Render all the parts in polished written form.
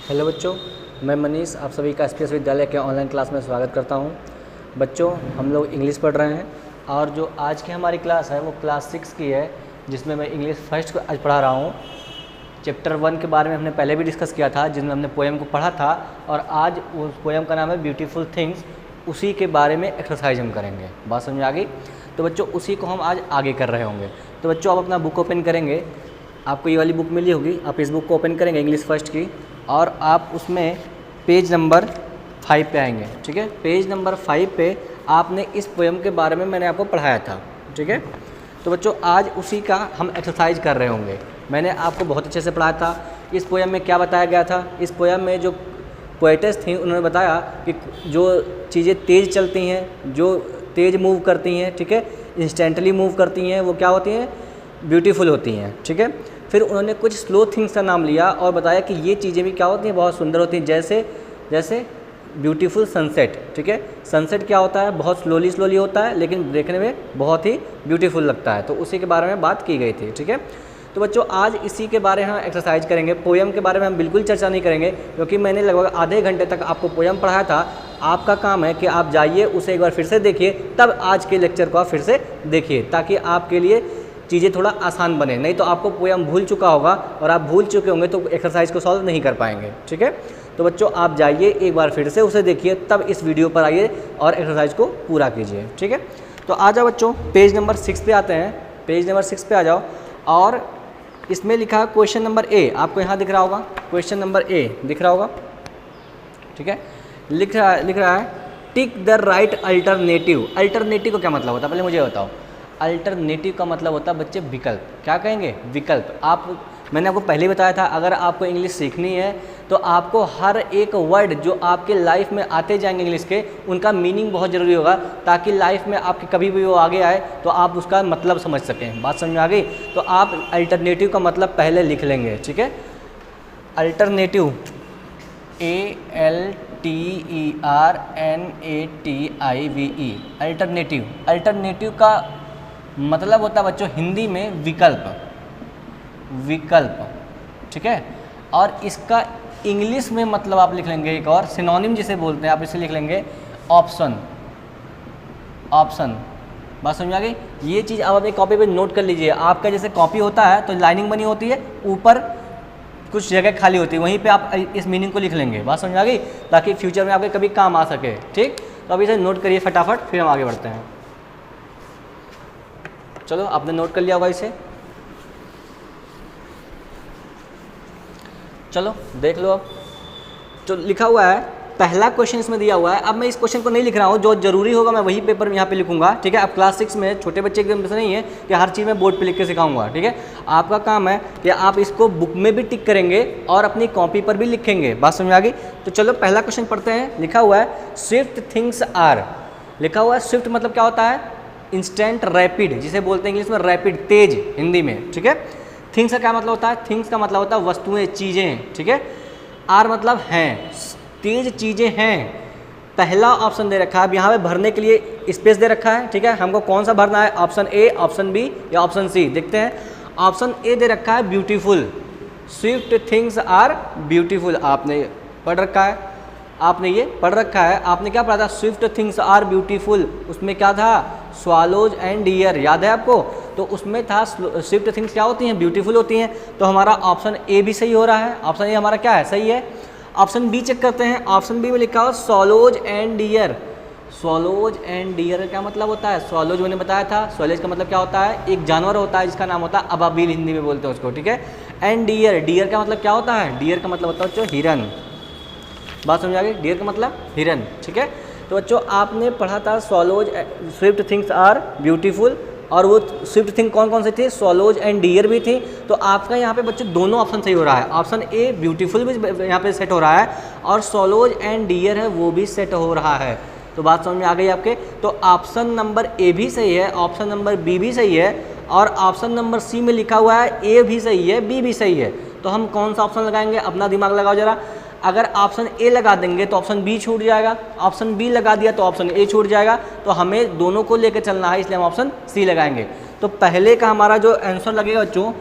Hello बच्चों, मैं मनीष आप सभी का एसपीएस विद्यालय के ऑनलाइन क्लास में स्वागत करता हूं। बच्चों, हम लोग इंग्लिश पढ़ रहे हैं और जो आज की हमारी क्लास है वो क्लास 6 की है, जिसमें मैं इंग्लिश फर्स्ट को आज पढ़ा रहा हूं। चैप्टर 1 के बारे में हमने पहले भी डिस्कस किया था, जिसमें हमने पोएम को पढ़ा था, और आज उस पोएम का नाम है ब्यूटीफुल थिंग्स। उसी के बारे में एक्सरसाइज हम करेंगे। बात समझ में आ गई? तो बच्चों, उसी को हम आज आगे कर रहे होंगे। तो बच्चों, आप अपना बुक ओपन करेंगे। आपको ये वाली बुक मिली होगी, आप इस बुक को ओपन करेंगे इंग्लिश फर्स्ट की, और आप उसमें पेज नंबर 5 पे आएंगे। ठीक है, पेज नंबर 5 पे आपने इस पोएम के बारे में मैंने आपको पढ़ाया था। ठीक है, तो बच्चों आज उसी का हम एक्सरसाइज कर रहे होंगे। मैंने आपको बहुत अच्छे से पढ़ाया था। इस पोएम में क्या बताया गया था? इस पोएम में जो पोएटेस थी उन्होंने बताया कि जो चीज़ें तेज़ चलती हैं, जो तेज़ मूव करती हैं, ठीक है, इंस्टेंटली मूव करती हैं, वो क्या होती हैं? ब्यूटीफुल होती हैं। ठीक है, फिर उन्होंने कुछ स्लो थिंग्स का नाम लिया और बताया कि ये चीज़ें भी क्या होती हैं? बहुत सुंदर होती हैं। जैसे ब्यूटीफुल सनसेट। ठीक है, सनसेट क्या होता है? बहुत स्लोली होता है, लेकिन देखने में बहुत ही ब्यूटीफुल लगता है। तो उसी के बारे में बात की गई थी। ठीक है, तो बच्चों आज इसी के बारे में हम एक्सरसाइज करेंगे। पोएम के बारे में हम बिल्कुल चर्चा नहीं करेंगे, क्योंकि मैंने लगभग आधे घंटे तक आपको पोएम पढ़ाया था। आपका काम है कि आप जाइए उसे एक बार फिर से देखिए, तब आज के लेक्चर को आप फिर से देखिए, ताकि आपके लिए चीज़ें थोड़ा आसान बने। नहीं तो आपको पोएम भूल चुका होगा, और आप भूल चुके होंगे तो एक्सरसाइज को सॉल्व नहीं कर पाएंगे। ठीक है, तो बच्चों आप जाइए एक बार फिर से उसे देखिए, तब इस वीडियो पर आइए और एक्सरसाइज को पूरा कीजिए। ठीक है, तो आ जाओ बच्चों, पेज नंबर 6 पे आते हैं। पेज नंबर 6 पे आ जाओ, और इसमें लिखा है क्वेश्चन नंबर ए। आपको यहाँ दिख रहा होगा, क्वेश्चन नंबर ए दिख रहा होगा। ठीक है, लिख रहा है tick the right alternative. Alternative का क्या मतलब होता है, पहले मुझे बताओ। अल्टरनेटिव का मतलब होता है बच्चे विकल्प। क्या कहेंगे? विकल्प। मैंने आपको पहले बताया था, अगर आपको इंग्लिश सीखनी है तो आपको हर एक वर्ड जो आपके लाइफ में आते जाएंगे इंग्लिश के, उनका मीनिंग बहुत ज़रूरी होगा, ताकि लाइफ में आपके कभी भी वो आगे आए तो आप उसका मतलब समझ सकें। बात समझ में आ गई? तो आप अल्टरनेटिव का मतलब पहले लिख लेंगे। ठीक है, अल्टरनेटिव ALTERNATIVE। अल्टरनेटिव का मतलब होता है बच्चों हिंदी में विकल्प। ठीक है, और इसका इंग्लिश में मतलब आप लिख लेंगे एक और सिनोनिम जिसे बोलते हैं, आप इसे लिख लेंगे ऑप्शन। बात समझ आ गई? ये चीज़ आप अपनी कॉपी पे नोट कर लीजिए। आपका जैसे कॉपी होता है तो लाइनिंग बनी होती है, ऊपर कुछ जगह खाली होती है, वहीं पे आप इस मीनिंग को लिख लेंगे। बात समझ आ गई? ताकि फ्यूचर में आपके कभी काम आ सके। ठीक, तो अभी इसे नोट करिए फटाफट, फिर हम आगे बढ़ते हैं। चलो, आपने नोट कर लिया होगा इसे। चलो देख लो। अब जो लिखा हुआ है, पहला क्वेश्चन इसमें दिया हुआ है। अब मैं इस क्वेश्चन को नहीं लिख रहा हूँ, जो जरूरी होगा मैं वही पेपर यहाँ पे लिखूंगा। ठीक है, अब क्लास 6 में छोटे बच्चे के से नहीं है कि हर चीज़ में बोर्ड पे लिख के सिखाऊंगा। ठीक है, आपका काम है कि आप इसको बुक में भी टिक करेंगे और अपनी कॉपी पर भी लिखेंगे। बात समझ आ गई? तो चलो पहला क्वेश्चन पढ़ते हैं। लिखा हुआ है स्विफ्ट थिंग्स आर। लिखा हुआ है स्विफ्ट मतलब क्या होता है? इंस्टेंट, रैपिड, जिसे बोलते हैं इंग्लिश में रैपिड, तेज हिंदी में। ठीक है, थिंग्स का क्या मतलब होता है? थिंग्स का मतलब होता है वस्तुएं, चीज़ें। ठीक है, आर मतलब हैं, तेज चीज़ें हैं। पहला ऑप्शन दे रखा है, अब यहाँ पे भरने के लिए स्पेस दे रखा है। ठीक है, हमको कौन सा भरना है? ऑप्शन ए, ऑप्शन बी या ऑप्शन सी? देखते हैं। ऑप्शन ए दे रखा है beautiful. Swift things are beautiful. आपने पढ़ रखा है, आपने ये पढ़ रखा है। आपने क्या पढ़ा था? Swift things are beautiful. उसमें क्या था? स्वालोज एंड डियर, याद है आपको? तो उसमें था स्विफ्ट थिंग्स क्या होती हैं? ब्यूटीफुल होती हैं। तो हमारा ऑप्शन ए भी सही हो रहा है। ऑप्शन ए हमारा क्या है? सही है। ऑप्शन बी चेक करते हैं। ऑप्शन बी में लिखा हो स्वॉलोज एंड डियर। स्वॉलोज एंड डियर का क्या मतलब होता है? स्वॉलोज मैंने बताया था, स्वॉलेज का मतलब क्या होता है? एक जानवर होता है जिसका नाम होता है अबाबील, हिंदी में बोलते हैं उसको। ठीक है, एंड डियर, डियर का मतलब क्या होता है? डियर का मतलब होता है बच्चों हिरन। बात समझ आ गई? डियर का मतलब हिरन। ठीक है, तो बच्चों आपने पढ़ा था स्वॉलोज, स्विफ्ट थिंग्स आर ब्यूटीफुल, और वो स्विफ्ट थिंग कौन कौन से थे? स्वॉलोज एंड डियर भी थी। तो आपका यहाँ पे बच्चों दोनों ऑप्शन सही हो रहा है। ऑप्शन ए ब्यूटीफुल भी यहाँ पे सेट हो रहा है, और स्वॉलोज एंड डियर है वो भी सेट हो रहा है। तो बात समझ में आ गई आपके? तो ऑप्शन नंबर ए भी सही है, ऑप्शन नंबर बी भी सही है, और ऑप्शन नंबर सी में लिखा हुआ है ए भी सही है, बी भी सही है। तो हम कौन सा ऑप्शन लगाएंगे? अपना दिमाग लगाओ जरा। अगर ऑप्शन ए लगा देंगे तो ऑप्शन बी छूट जाएगा, ऑप्शन बी लगा दिया तो ऑप्शन ए छूट जाएगा। तो हमें दोनों को लेकर चलना है, इसलिए हम ऑप्शन सी लगाएंगे। तो पहले का हमारा जो आंसर लगेगा बच्चों,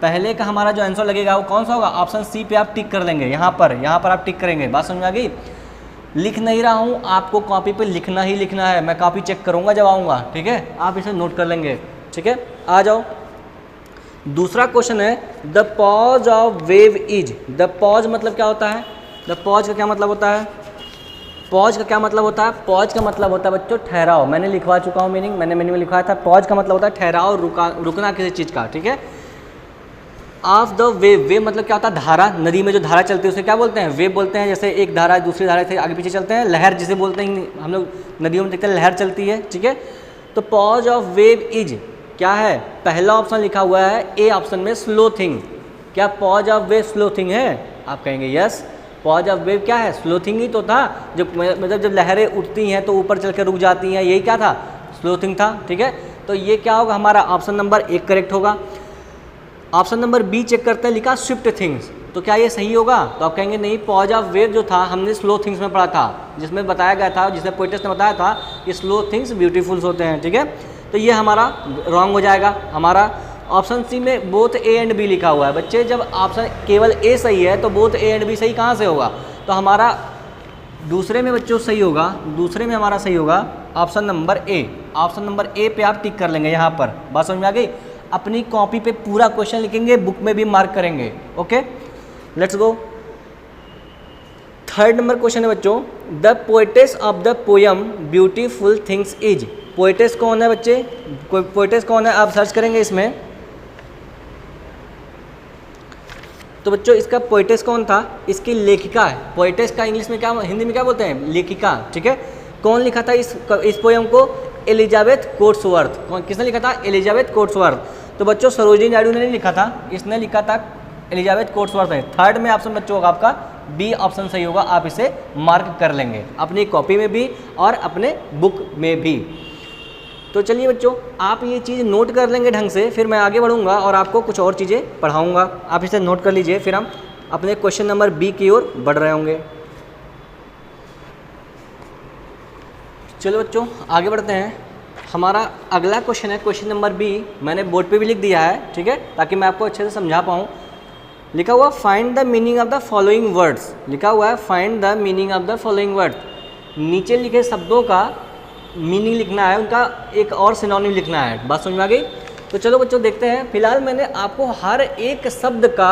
पहले का हमारा जो आंसर लगेगा वो कौन सा होगा, ऑप्शन सी पे आप टिक कर लेंगे, यहाँ पर आप टिक करेंगे। बात समझ में आ गई। लिख नहीं रहा हूँ, आपको कॉपी पे लिखना ही लिखना है, मैं कॉपी चेक करूँगा जब आऊँगा, ठीक है, आप इसे नोट कर लेंगे, ठीक है। आ जाओ, दूसरा क्वेश्चन है the pause of wave is. The pause मतलब क्या होता है, द पॉज का क्या मतलब होता है, पॉज का क्या मतलब होता है, पॉज का मतलब होता है बच्चों ठहराव। मैंने लिखवा चुका हूँ मीनिंग, मैंने मीनिंग में लिखवाया था। पॉज का मतलब होता है ठहराव, रुकना किसी चीज़ का, ठीक है। ऑफ द वेव, वेव मतलब क्या होता है, धारा, नदी में जो धारा चलती है उसे क्या बोलते हैं, वेव बोलते हैं। जैसे एक धारा दूसरी धारा से आगे पीछे चलते हैं, लहर जिसे बोलते हैं, हम लोग नदियों में देखते हैं लहर चलती है, ठीक है। तो पॉज ऑफ वेव इज क्या है, पहला ऑप्शन लिखा हुआ है ए ऑप्शन में स्लोथिंग। क्या पॉज ऑफ वेव स्लोथिंग है, आप कहेंगे यस। पॉज ऑफ वेव क्या है, स्लोथिंग ही तो था, मतलब जब लहरें उठती हैं तो ऊपर चल के रुक जाती हैं, यही क्या था, स्लोथिंग था, ठीक है। तो ये क्या होगा, हमारा ऑप्शन नंबर 1 करेक्ट होगा। ऑप्शन नंबर बी चेक करते हैं, लिखा स्विफ्ट थिंग्स, तो क्या ये सही होगा, तो आप कहेंगे नहीं, पॉज ऑफ वेव जो था हमने स्लो थिंग्स में पढ़ा था, जिसमें बताया गया था, जिसमें पोएट्स ने बताया था कि स्लो थिंग्स ब्यूटीफुल्स होते हैं, ठीक है। तो ये हमारा रॉन्ग हो जाएगा। हमारा ऑप्शन सी में बोथ ए एंड बी लिखा हुआ है। बच्चे जब ऑप्शन केवल ए सही है तो बोथ ए एंड बी सही कहाँ से होगा, तो हमारा दूसरे में बच्चों सही होगा, दूसरे में हमारा सही होगा option number A. Option number A पे आप टिक कर लेंगे यहाँ पर। बात समझ में आ गई। अपनी कॉपी पे पूरा क्वेश्चन लिखेंगे, बुक में भी मार्क करेंगे, okay. Let's go. Third number question है बच्चों, the poetess of the poem beautiful things is. Poetess कौन है बच्चे, पोएटेस कौन है, आप सर्च करेंगे इसमें। तो बच्चों इसका पोएटेस कौन था, इसकी लेखिका है। पोएटेस का इंग्लिश में क्या, हिंदी में क्या बोलते हैं, लेखिका, ठीक है। कौन लिखा था इस पोयम को, एलिजाबेथ कोट्सवर्थ। कौन, किसने लिखा था, एलिजाबेथ कोट्सवर्थ। तो बच्चों सरोजिनी नायडू ने नहीं लिखा था, इसने लिखा था एलिजाबेथ कोट्सवर्थ है। थर्ड में ऑप्शन बच्चों होगा आपका बी ऑप्शन सही होगा, आप इसे मार्क कर लेंगे अपनी कॉपी में भी और अपने बुक में भी। तो चलिए बच्चों, आप ये चीज़ नोट कर लेंगे ढंग से, फिर मैं आगे बढ़ूंगा और आपको कुछ और चीज़ें पढ़ाऊंगा। आप इसे नोट कर लीजिए, फिर हम अपने क्वेश्चन नंबर बी की ओर बढ़ रहे होंगे। चलो बच्चों आगे बढ़ते हैं। हमारा अगला क्वेश्चन है क्वेश्चन नंबर बी, मैंने बोर्ड पे भी लिख दिया है, ठीक है, ताकि मैं आपको अच्छे से समझा पाऊँ। लिखा हुआ find the meaning of the following words. लिखा हुआ है find the meaning of the following word. नीचे लिखे शब्दों का मीनिंग लिखना है, उनका एक और सिनोनिम लिखना है। बात समझ में आ गई। तो चलो बच्चों देखते हैं। फिलहाल मैंने आपको हर एक शब्द का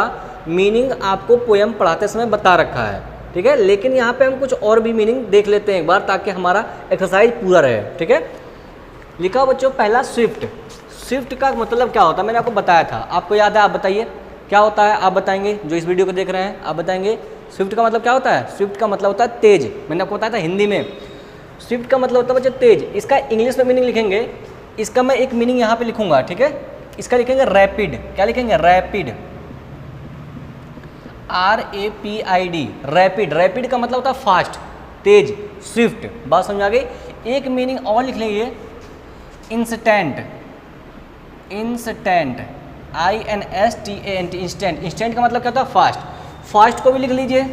मीनिंग आपको पोयम पढ़ाते समय बता रखा है, ठीक है, लेकिन यहाँ पे हम कुछ और भी मीनिंग देख लेते हैं एक बार, ताकि हमारा एक्सरसाइज पूरा रहे, ठीक है। लिखा हो बच्चों पहला स्विफ्ट। स्विफ्ट का मतलब क्या होता है, मैंने आपको बताया था, आपको याद है, आप बताइए क्या होता है, आप बताएंगे, जो इस वीडियो को देख रहे हैं आप बताएंगे स्विफ्ट का मतलब क्या होता है। स्विफ्ट का मतलब होता है तेज, मैंने आपको बताया था हिंदी में। स्विफ्ट का मतलब होता है बच्चों तेज। इसका इंग्लिश में मीनिंग लिखेंगे, इसका मैं एक मीनिंग यहाँ पे लिखूंगा, ठीक है। इसका लिखेंगे रैपिड। क्या लिखेंगे, रैपिड, RAPID, रैपिड। रैपिड का मतलब होता है फास्ट, तेज, स्विफ्ट। बात समझ आ गई। एक मीनिंग और लिख लेंगे, instant. Instant, INSTANT, instant. Instant का मतलब क्या होता है, फास्ट। फास्ट को भी लिख लीजिए,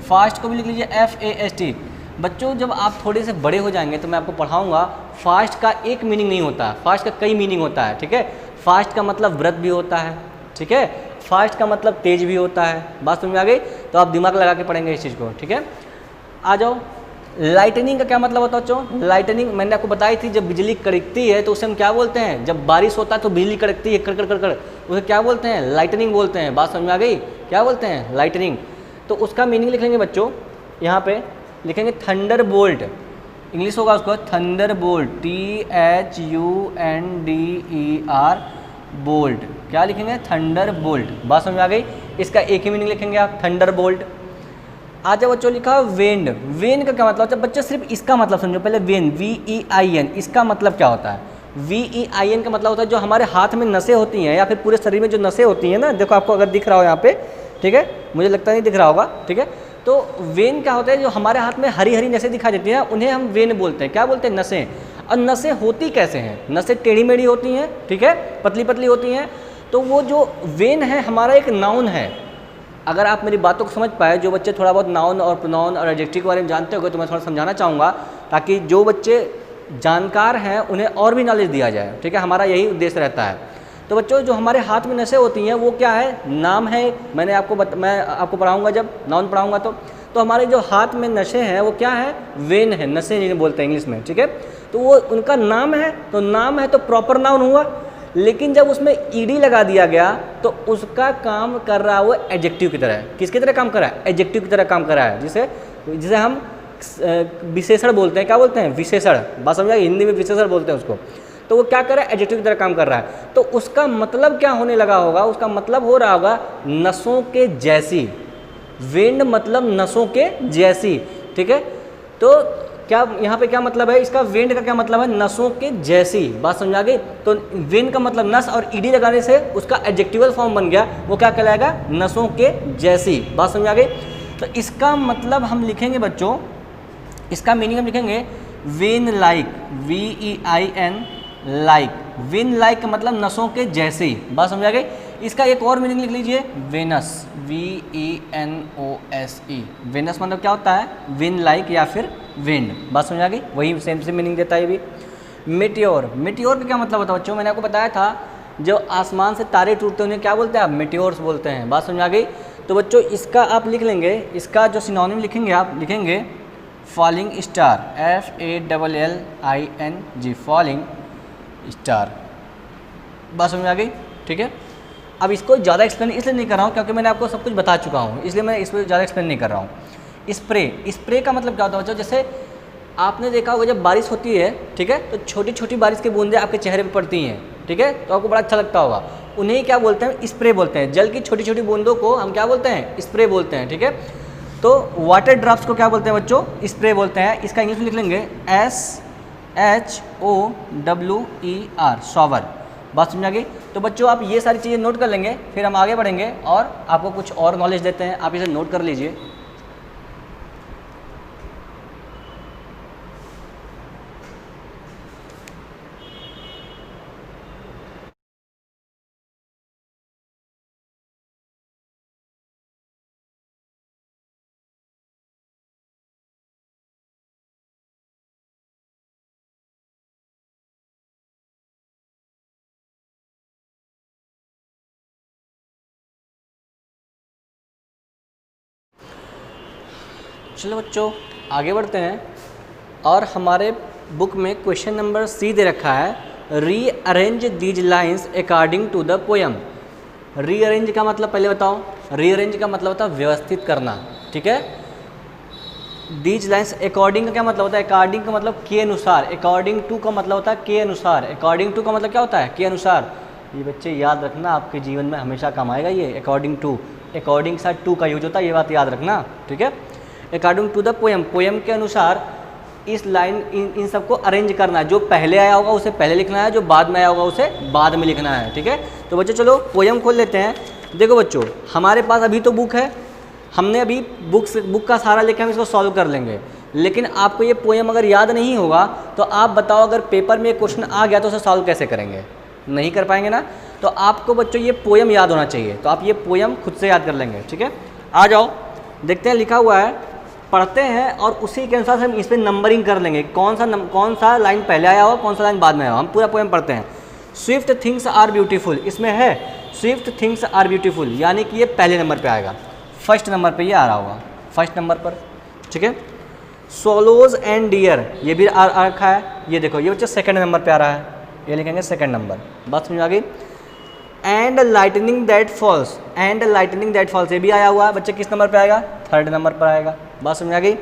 फास्ट को भी लिख लीजिए FAST। बच्चों जब आप थोड़े से बड़े हो जाएंगे तो मैं आपको पढ़ाऊंगा, फास्ट का एक मीनिंग नहीं होता है, फास्ट का कई मीनिंग होता है, ठीक है। फास्ट का मतलब व्रत भी होता है, ठीक है। फास्ट का मतलब तेज भी होता है। बात समझ में आ गई। तो आप दिमाग लगा के पढ़ेंगे इस चीज़ को, ठीक है। आ जाओ। लाइटनिंग का क्या मतलब होता है बच्चों। लाइटनिंग मैंने आपको बताई थी, जब बिजली कड़कती है तो उसे हम क्या बोलते हैं, जब बारिश होता है तो बिजली कड़कती है, कड़ कड़ कड़, उसे क्या बोलते हैं, लाइटनिंग बोलते हैं। बात समझ में आ गई, क्या बोलते हैं, लाइटनिंग। तो उसका मीनिंग लिख लेंगे बच्चों, यहाँ पे लिखेंगे थंडर बोल्ट। इंग्लिश होगा उसको थंडर बोल्ट, THUNDER बोल्ट। क्या लिखेंगे, थंडर बोल्ट। बात समझ में आ गई। इसका एक ही मीनिंग लिखेंगे आप, थंडर बोल्ट। आ जाओ बच्चों, लिखा वेंड। वेन का क्या मतलब होता है बच्चों, सिर्फ इसका मतलब समझो पहले। वेन, VEIN, इसका मतलब क्या होता है। VEIN का मतलब होता है जो हमारे हाथ में नसें होती हैं या फिर पूरे शरीर में जो नसें होती हैं ना, देखो आपको अगर दिख रहा हो यहाँ पे, ठीक है, मुझे लगता नहीं दिख रहा होगा, ठीक है। तो वेन क्या होता है, जो हमारे हाथ में हरी हरी नसें दिखाई देती हैं उन्हें हम वेन बोलते हैं। क्या बोलते हैं, नसें। और नसें होती कैसे हैं, नसें टेढ़ी मेढ़ी होती हैं, ठीक है, पतली पतली होती हैं। तो वो जो वेन है हमारा एक नाउन है। अगर आप मेरी बातों को समझ पाए, जो बच्चे थोड़ा बहुत नाउन और प्रोनाउन और एडजेक्टिव के बारे में जानते होंगे, तो मैं थोड़ा समझाना चाहूँगा, ताकि जो बच्चे जानकार हैं उन्हें और भी नॉलेज दिया जाए, ठीक है, हमारा यही उद्देश्य रहता है। तो बच्चों जो हमारे हाथ में नसें होती हैं वो क्या है, नाम है। मैं आपको पढ़ाऊँगा, जब नाउन पढ़ाऊँगा तो हमारे जो हाथ में नसें हैं वो क्या है, वेन है, नसें जिन्हें बोलते हैं इंग्लिश में, ठीक है। तो वो उनका नाम है, तो नाम है तो प्रॉपर नाउन हुआ। लेकिन जब उसमें ईडी लगा दिया गया तो उसका काम कर रहा है वो एडजेक्टिव की तरह। किसकी तरह काम कर रहा है, एडजेक्टिव की तरह काम कर रहा है, जिसे हम विशेषण बोलते हैं। क्या बोलते हैं, विशेषण। बात समझ आई, हिंदी में विशेषण बोलते हैं उसको। तो वो क्या कर रहा है, एडजेक्टिव की तरह काम कर रहा है। तो उसका मतलब क्या होने लगा होगा, उसका मतलब हो रहा होगा नसों के जैसी। विंड मतलब नसों के जैसी, ठीक है। तो क्या यहाँ पे क्या मतलब है इसका, विंड का क्या मतलब है, नसों के जैसी। बात समझा गई। तो विंड का मतलब नस, और ईडी लगाने से उसका एडजेक्टिवल फॉर्म बन गया, वो क्या कहलाएगा, नसों के जैसी। बात समझा गई। तो इसका मतलब हम लिखेंगे बच्चों, इसका मीनिंग हम लिखेंगे win like, VEIN like. Win like का मतलब नसों के जैसे। बात समझा गई। इसका एक और मीनिंग लिख लीजिए, वेनस, VENOSE। वेनस मतलब क्या होता है, विन लाइक या फिर विंड। बात समझा गई, वही सेम मीनिंग देता है ये भी। मेटियोर, मेटियोर का क्या मतलब होता है बच्चों, मैंने आपको बताया था जो आसमान से तारे टूटते हैं उन्हें क्या बोलते हैं आप, मेटियोर्स बोलते हैं। बात समझा गई। तो बच्चों इसका आप लिख लेंगे, इसका जो सिनोनिम लिखेंगे आप लिखेंगे falling star, FALLING, falling star. बात समझ आ गई, ठीक है। अब इसको ज़्यादा एक्सप्लेन इसलिए नहीं कर रहा हूँ क्योंकि मैंने आपको सब कुछ बता चुका हूँ, इसलिए मैं इस पर ज़्यादा एक्सप्लेन नहीं कर रहा हूँ। स्प्रे, स्प्रे का मतलब क्या होता है बच्चों, जैसे आपने देखा होगा जब बारिश होती है, ठीक है, तो छोटी छोटी बारिश की बूंदें आपके चेहरे पर पड़ती हैं, ठीक है, तो आपको बड़ा अच्छा लगता होगा। उन्हें क्या बोलते हैं, स्प्रे बोलते हैं। जल की छोटी छोटी बूंदों को हम क्या बोलते हैं, स्प्रे बोलते हैं, ठीक है। तो वाटर ड्रॉप्स को क्या बोलते हैं बच्चों, स्प्रे बोलते हैं। इसका इंग्लिश में लिख लेंगे SHOWER, शॉवर। बात समझ आ गई। तो बच्चों आप ये सारी चीज़ें नोट कर लेंगे, फिर हम आगे बढ़ेंगे और आपको कुछ और नॉलेज देते हैं, आप इसे नोट कर लीजिए। चलो बच्चों आगे बढ़ते हैं, और हमारे बुक में क्वेश्चन नंबर C दे रखा है, rearrange these lines according to the poem. Rearrange का मतलब पहले बताओ, रीअरेंज का मतलब होता है व्यवस्थित करना, ठीक है। दीज लाइंस, अकॉर्डिंग का क्या मतलब होता है, अकॉर्डिंग का मतलब के अनुसार, अकॉर्डिंग टू का मतलब होता है के अनुसार, अकॉर्डिंग टू का मतलब क्या होता है, के अनुसार। ये बच्चे याद रखना, आपके जीवन में हमेशा काम आएगा ये अकॉर्डिंग टू। अकॉर्डिंग के साथ टू का यूज होता है, ये बात याद रखना, ठीक है। According to the poem, poem के अनुसार इस लाइन इन सबको अरेंज करना है। जो पहले आया होगा उसे पहले लिखना है, जो बाद में आया होगा उसे बाद में लिखना है, ठीक है। तो बच्चों चलो पोएम खोल लेते हैं। देखो बच्चों हमारे पास अभी तो बुक है, हमने अभी बुक का सहारा लेकर हम इसको सॉल्व कर लेंगे, लेकिन आपको ये पोएम अगर याद नहीं होगा तो आप बताओ अगर पेपर में क्वेश्चन आ गया तो उसे सॉल्व कैसे करेंगे, नहीं कर पाएंगे ना। तो आपको बच्चों ये पोएम याद होना चाहिए, तो आप ये पोएम खुद से याद कर लेंगे, ठीक है। आ जाओ देखते हैं, लिखा हुआ है, पढ़ते हैं और उसी के अनुसार हम इस पर नंबरिंग कर लेंगे, कौन सा लाइन पहले आया हो, कौन सा लाइन बाद में आया हो। हम पूरा पोएम पढ़ते हैं। स्विफ्ट थिंग्स आर ब्यूटीफुल, इसमें है स्विफ्ट थिंग्स आर ब्यूटीफुल, यानी कि ये पहले नंबर पे आएगा, फर्स्ट नंबर पे ये आ रहा होगा, फर्स्ट नंबर पर, ठीक है। सोलोज एंड डियर, ये भी आ रखा है, ये देखो ये बच्चे सेकंड नंबर पे आ रहा है, ये लिखेंगे सेकंड नंबर। बात समझ आ गई। And lightning that falls, and lightning that falls, ये भी आया हुआ है बच्चे, किस नंबर पे आएगा, थर्ड नंबर पर आएगा। बात समझ आ गई।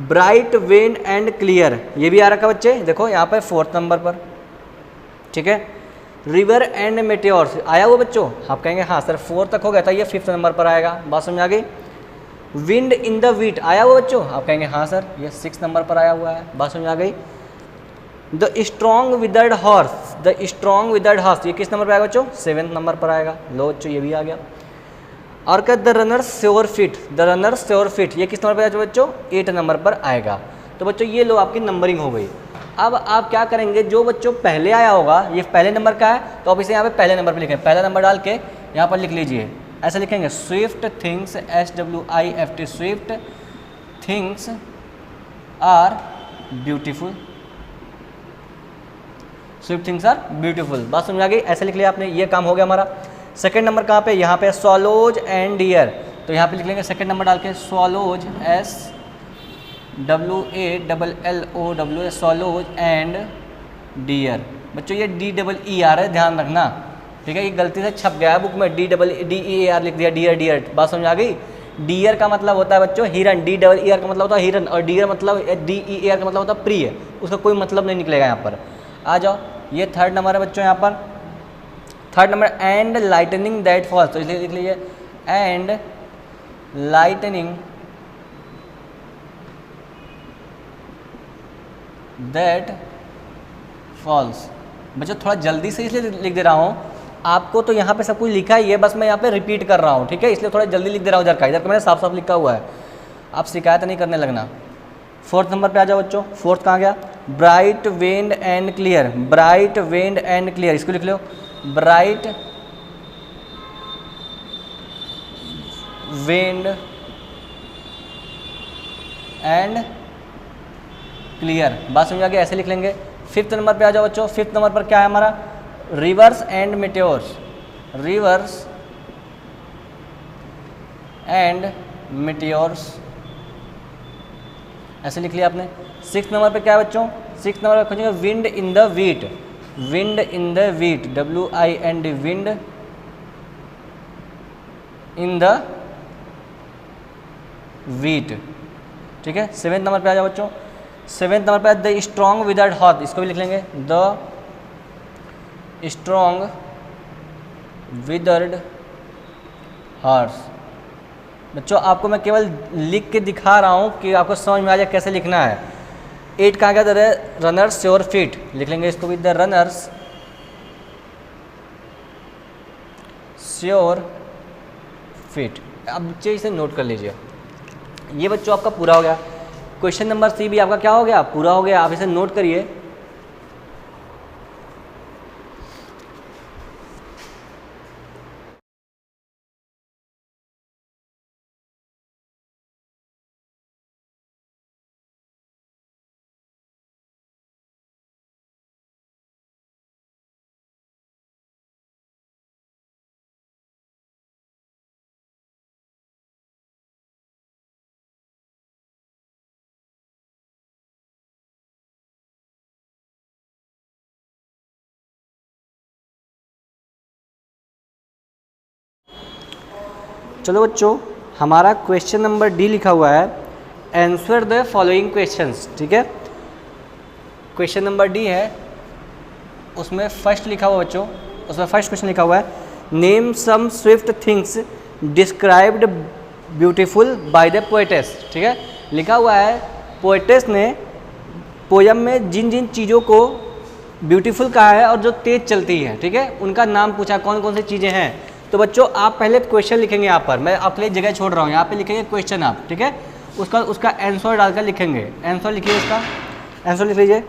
ब्राइट विंड एंड क्लियर, ये भी आ रखा है बच्चे, देखो यहाँ पर फोर्थ नंबर पर, ठीक है। रिवर एंड मेटेओर्स आया हुआ बच्चों, आप कहेंगे हाँ सर फोर्थ तक हो गया था, ये फिफ्थ नंबर पर आएगा। बात समझ आ गई। विंड इन द वीट आया हुआ बच्चों, आप कहेंगे हाँ सर ये सिक्स नंबर पर आया हुआ है। बात समझ आ गई। The strong withered horse, the strong withered horse, ये किस नंबर पर आएगा बच्चों, सेवेंथ नंबर पर आएगा। लो बच्चों ये भी आ गया। और क्या, the runner sure fit, the runner sure fit, ये किस नंबर पर आएगा बच्चों, 8 नंबर पर आएगा। तो बच्चों ये लो आपकी नंबरिंग हो गई। अब आप क्या करेंगे, जो बच्चों पहले आया होगा, ये पहले नंबर का है तो आप इसे यहाँ पे पहले नंबर पे लिखें, पहला नंबर डाल के यहाँ पर लिख लीजिए, ऐसा लिखेंगे swift things, SWIFT, swift things are beautiful. Swift things are beautiful. बात समझ आ गई? ऐसे लिख लिया आपने, ये काम हो गया हमारा। सेकंड नंबर कहाँ पे? यहाँ पे स्वॉलोज एंड डियर, तो यहाँ पे लिख लेंगे सेकंड नंबर डाल के स्वॉलोज SWALLOW स्वॉलोज एंड डियर। बच्चों ये DEER है, ध्यान रखना, ठीक है? ये गलती से छप गया है बुक में, DEER लिख दिया, डियर डियर। बात समझ आ गई? डियर का मतलब होता है बच्चों हिरन, DEER का मतलब होता है हिरन, और डियर मतलब DEER का मतलब होता है प्रिय, उसका कोई मतलब नहीं निकलेगा यहाँ पर। आ जाओ, ये थर्ड नंबर है बच्चों यहाँ पर। Third number and lightning that falls, तो इसलिए लिख लीजिए एंड लाइटनिंग दैट फॉल्स। बच्चों थोड़ा जल्दी से इसलिए लिख दे रहा हूँ, आपको तो यहाँ पे सब कुछ लिखा ही है, बस मैं यहाँ पे रिपीट कर रहा हूँ, ठीक है? इसलिए थोड़ा जल्दी लिख दे रहा हूँ। इधर का मैंने साफ साफ लिखा हुआ है, आप शिकायत नहीं करने लगना। फोर्थ नंबर पे आ जाओ बच्चों। फोर्थ कहाँ गया? Bright wind and clear, bright wind and clear, इसको लिख लो ब्राइट विंड एंड क्लियर। बात समझ आ गई? ऐसे लिख लेंगे। फिफ्थ नंबर पे आ जाओ बच्चों। फिफ्थ नंबर पर क्या है हमारा? रिवर्स एंड मेटेओर्स, रिवर्स एंड मेटेओर्स, ऐसे लिख लिया आपने। सिक्स नंबर पे क्या है बच्चों? सिक्स नंबर पे खोजेंगे wind in the wheat, wind in the wheat, WIND, wind in the wheat, ठीक है? सेवेंथ नंबर पे आ जाओ बच्चों। सेवेंथ नंबर पे द स्ट्रॉन्ग विदाउट हॉट, इसको भी लिख लेंगे द स्ट्रॉन्ग विदाउट हॉर्स। बच्चों आपको मैं केवल लिख के दिखा रहा हूँ कि आपको समझ में आ जाए कैसे लिखना है। 8 कहाँ गया? द रनर्स श्योर फीट, लिख लेंगे इसको भी द रनर्स श्योर फीट। अब बच्चे इसे नोट कर लीजिए। ये बच्चों आपका पूरा हो गया। क्वेश्चन नंबर सी भी आपका क्या हो गया? पूरा हो गया। आप इसे नोट करिए। चलो बच्चों, हमारा क्वेश्चन नंबर डी लिखा हुआ है आंसर द फॉलोइंग क्वेश्चंस, ठीक है? क्वेश्चन नंबर डी है, उसमें फर्स्ट लिखा हुआ बच्चों, उसमें फर्स्ट क्वेश्चन लिखा हुआ है name some swift things described beautiful by the poetess, ठीक है? लिखा हुआ है पोएटेस ने पोयम में जिन जिन चीज़ों को ब्यूटीफुल कहा है और जो तेज चलती है, ठीक है, उनका नाम पूछा, कौन कौन सी चीज़ें हैं। तो बच्चों आप पहले क्वेश्चन लिखेंगे, यहाँ पर मैं आपके लिए जगह छोड़ रहा हूँ, यहाँ पे लिखेंगे क्वेश्चन आप, ठीक है? उसका आंसर डालकर लिखेंगे। आंसर लिखिए, इसका आंसर लिख लीजिए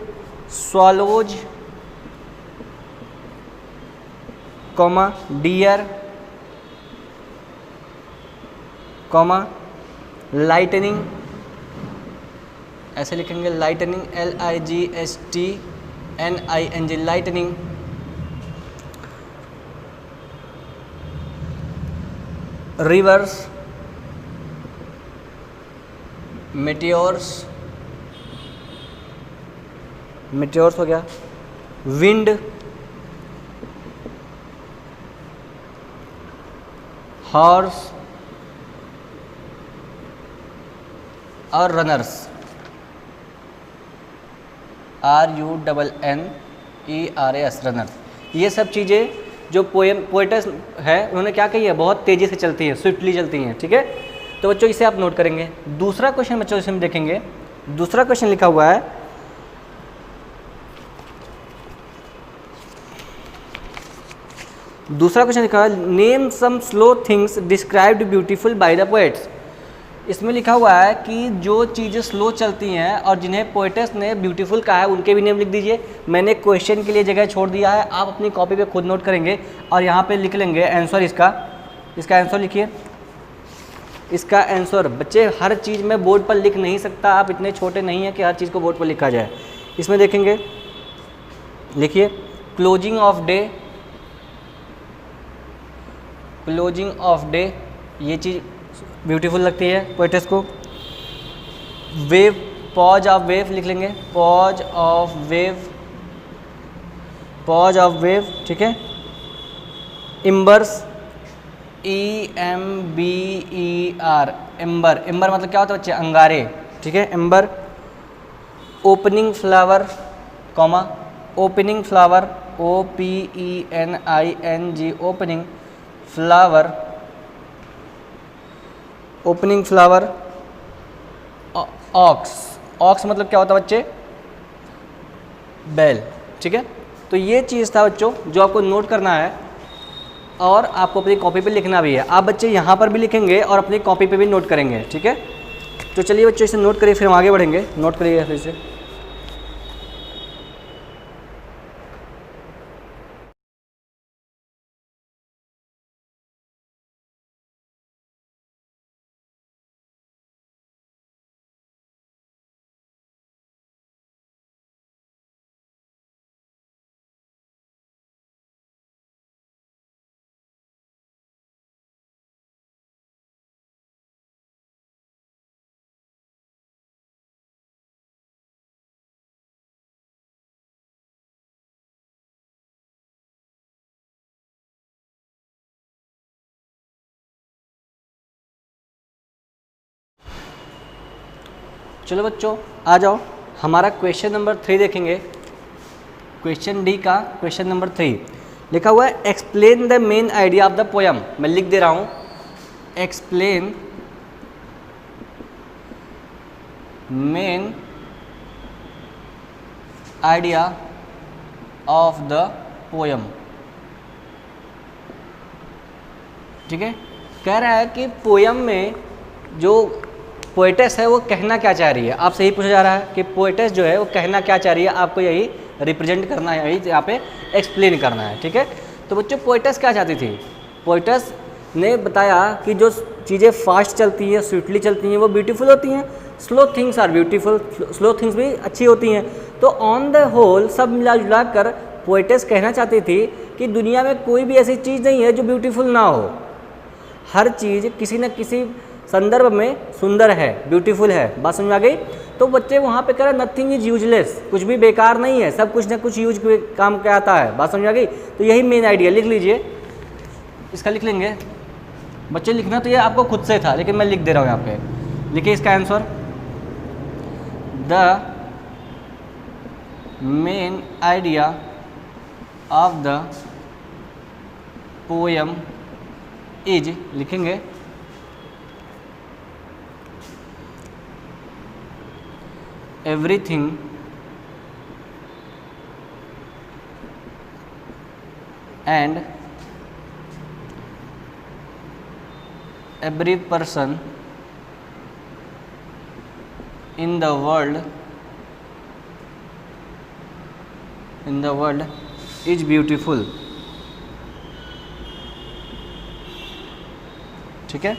स्वॉलोज कॉमा डियर कॉमा लाइटनिंग, ऐसे लिखेंगे lightning LIGHTNING lightning, reverse meteors, meteors हो गया, विंड हॉर्स और रनर्स RUNNERS रनर्स। ये सब चीज़ें जो पोएट्स है उन्होंने क्या कही है, बहुत तेज़ी से चलती हैं, स्विफ्टली चलती हैं, ठीक है? तो बच्चों इसे आप नोट करेंगे। दूसरा क्वेश्चन बच्चों इसे हम देखेंगे। दूसरा क्वेश्चन लिखा हुआ है name some slow things described beautiful by the poets. इसमें लिखा हुआ है कि जो चीज़ें स्लो चलती हैं और जिन्हें पोएट्स ने ब्यूटीफुल कहा है उनके भी नेम लिख दीजिए। मैंने क्वेश्चन के लिए जगह छोड़ दिया है, आप अपनी कॉपी पे खुद नोट करेंगे और यहाँ पे लिख लेंगे आंसर। इसका आंसर लिखिए। इसका आंसर बच्चे, हर चीज़ में बोर्ड पर लिख नहीं सकता, आप इतने छोटे नहीं हैं कि हर चीज़ को बोर्ड पर लिखा जाए। इसमें देखेंगे, लिखिए closing of day, closing of day, ये चीज़ ब्यूटीफुल लगती है पोएटेस को। वेव, पॉज ऑफ वेव लिख लेंगे, pause of wave, pause of wave, ठीक है। इम्बर्स, EMBER, एम्बर, एम्बर मतलब क्या होता है बच्चे, अंगारे, ठीक है, ember. Opening flower, comma, opening flower, OPENING, opening flower, opening flower. Ox, ox मतलब क्या होता है बच्चे, बैल, ठीक है। तो ये चीज़ था बच्चों जो आपको नोट करना है और आपको अपनी कॉपी पे लिखना भी है। आप बच्चे यहाँ पर भी लिखेंगे और अपनी कॉपी पे भी नोट करेंगे, ठीक है। तो चलिए बच्चों इसे नोट करिए, फिर हम आगे बढ़ेंगे। नोट करिए फिर से। चलो बच्चों आ जाओ, हमारा क्वेश्चन नंबर 3 देखेंगे। क्वेश्चन डी का क्वेश्चन नंबर 3 लिखा हुआ है, explain the main idea of the poem. मैं लिख दे रहा हूँ, explain main idea of the poem, ठीक है। कह रहा है कि पोयम में जो पोएटेस है वो कहना क्या चाह रही है। आपसे यही पूछा जा रहा है कि पोएटेस जो है वो कहना क्या चाह रही है, आपको यही रिप्रेजेंट करना है, यही यहाँ पे एक्सप्लेन करना है, ठीक है। तो बच्चों पोएटेस क्या चाहती थी, पोएटेस ने बताया कि जो चीज़ें फास्ट चलती हैं, स्वीटली चलती हैं, वो ब्यूटीफुल होती हैं। Slow things are beautiful, slow things भी अच्छी होती हैं। तो ऑन द होल सब मिला जुला कर पोएटेस कहना चाहती थी कि दुनिया में कोई भी ऐसी चीज़ नहीं है जो ब्यूटीफुल ना हो। हर चीज़ किसी न किसी संदर्भ में सुंदर है, ब्यूटीफुल है। बात समझ आ गई। तो बच्चे वहाँ पे कह रहे नथिंग इज यूजलेस, कुछ भी बेकार नहीं है, सब कुछ ना कुछ यूज काम के आता है। बात समझ आ गई। तो यही मेन आइडिया, लिख लीजिए, इसका लिख लेंगे बच्चे। लिखना तो ये आपको खुद से था, लेकिन मैं लिख दे रहा हूँ यहाँ पे। लिखिए इसका answer, the main idea of the poem is, लिखेंगे everything and every person in the world is beautiful, ठीक है।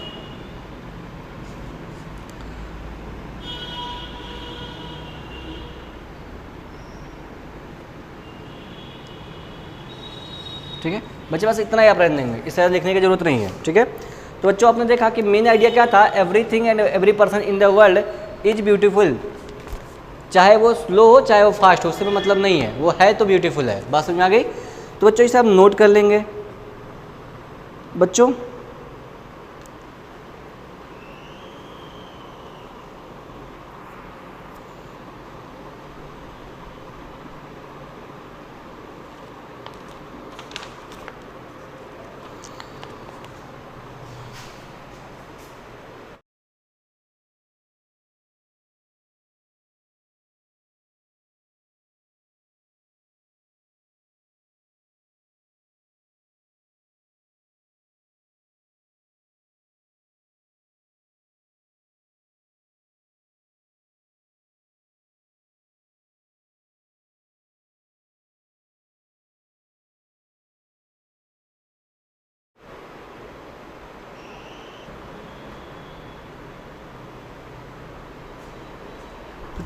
ठीक है बच्चे, बस इतना ही आप रहने देंगे, इससे लिखने की जरूरत नहीं है, ठीक है। तो बच्चों आपने देखा कि मेन आइडिया क्या था, everything and every person in the world is beautiful. चाहे वो स्लो हो चाहे वो फास्ट हो, उससे मतलब नहीं है, वो है तो ब्यूटीफुल है। बात समझ में आ गई। तो बच्चों इसे आप नोट कर लेंगे बच्चों।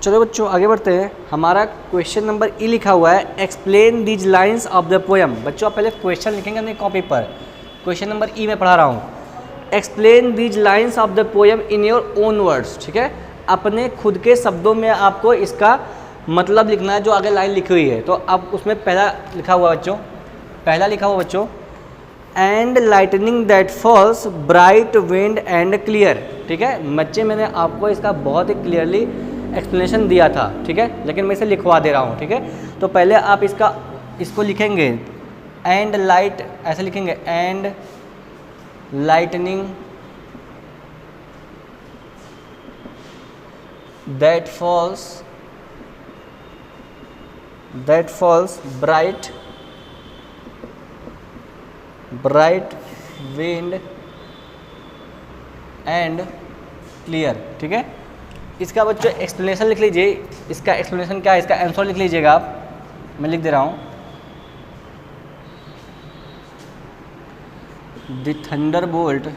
चलो बच्चों आगे बढ़ते हैं। हमारा क्वेश्चन नंबर ई लिखा हुआ है, explain these lines of the poem. बच्चों आप पहले क्वेश्चन लिखेंगे अपनी कॉपी पर। क्वेश्चन नंबर ई में पढ़ा रहा हूँ, explain these lines of the poem in your own words. ठीक है, अपने खुद के शब्दों में आपको इसका मतलब लिखना है जो आगे लाइन लिखी हुई है। तो अब उसमें पहला लिखा हुआ बच्चों, and lightning that falls bright wind and clear. ठीक है बच्चे, मैंने आपको इसका बहुत ही क्लियरली एक्सप्लेनेशन दिया था। ठीक है, लेकिन मैं इसे लिखवा दे रहा हूँ। ठीक है, तो पहले आप इसको लिखेंगे एंड लाइट, ऐसे लिखेंगे and lightning that falls bright wind and clear. ठीक है, इसका बच्चों एक्सप्लेनेशन लिख लीजिए। इसका एक्सप्लेनेशन क्या है, इसका आंसर लिख लीजिएगा आप, मैं लिख दे रहा हूँ। The Thunderbolt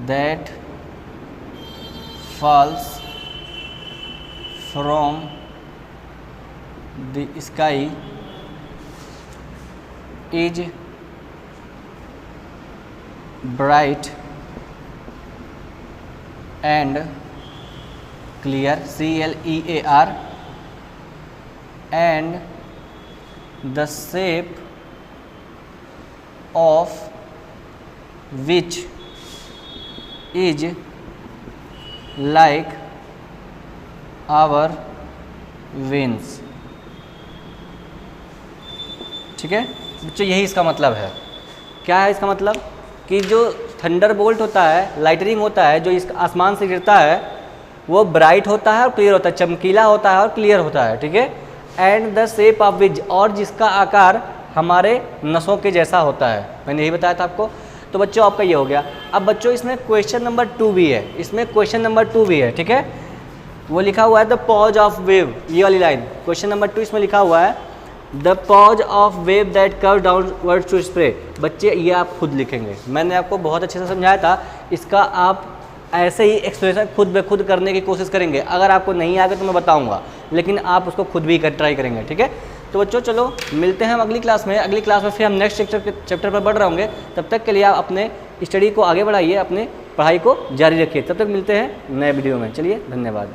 that falls from the sky is bright and clear, CLEAR, and the shape of which is like our wings। ठीक है बच्चों, यही इसका मतलब है। क्या है इसका मतलब कि जो थंडरबोल्ट होता है, लाइटनिंग होता है, जो इस आसमान से गिरता है, वो ब्राइट होता है और क्लियर होता है, चमकीला होता है और क्लियर होता है। ठीक है, and the shape of which, और जिसका आकार हमारे नसों के जैसा होता है। मैंने यही बताया था आपको। तो बच्चों आपका ये हो गया। अब बच्चों इसमें क्वेश्चन नंबर 2 भी है। ठीक है, वो लिखा हुआ है द पॉज ऑफ वेव, ये वाली लाइन। क्वेश्चन नंबर 2 इसमें लिखा हुआ है the pause of wave that curve downwards to spray. बच्चे ये आप खुद लिखेंगे, मैंने आपको बहुत अच्छे से समझाया था। इसका आप ऐसे ही एक्सप्रेशन खुद ब खुद करने की कोशिश करेंगे। अगर आपको नहीं आएगा तो मैं बताऊंगा, लेकिन आप उसको खुद भी ट्राई करेंगे। ठीक है, तो बच्चों चलो मिलते हैं हम अगली क्लास में। फिर हम नेक्स्ट चैप्टर पर बढ़ रहे होंगे। तब तक के लिए आप अपने स्टडी को आगे बढ़ाइए, अपने पढ़ाई को जारी रखिए। तब तक मिलते हैं नए वीडियो में। चलिए, धन्यवाद।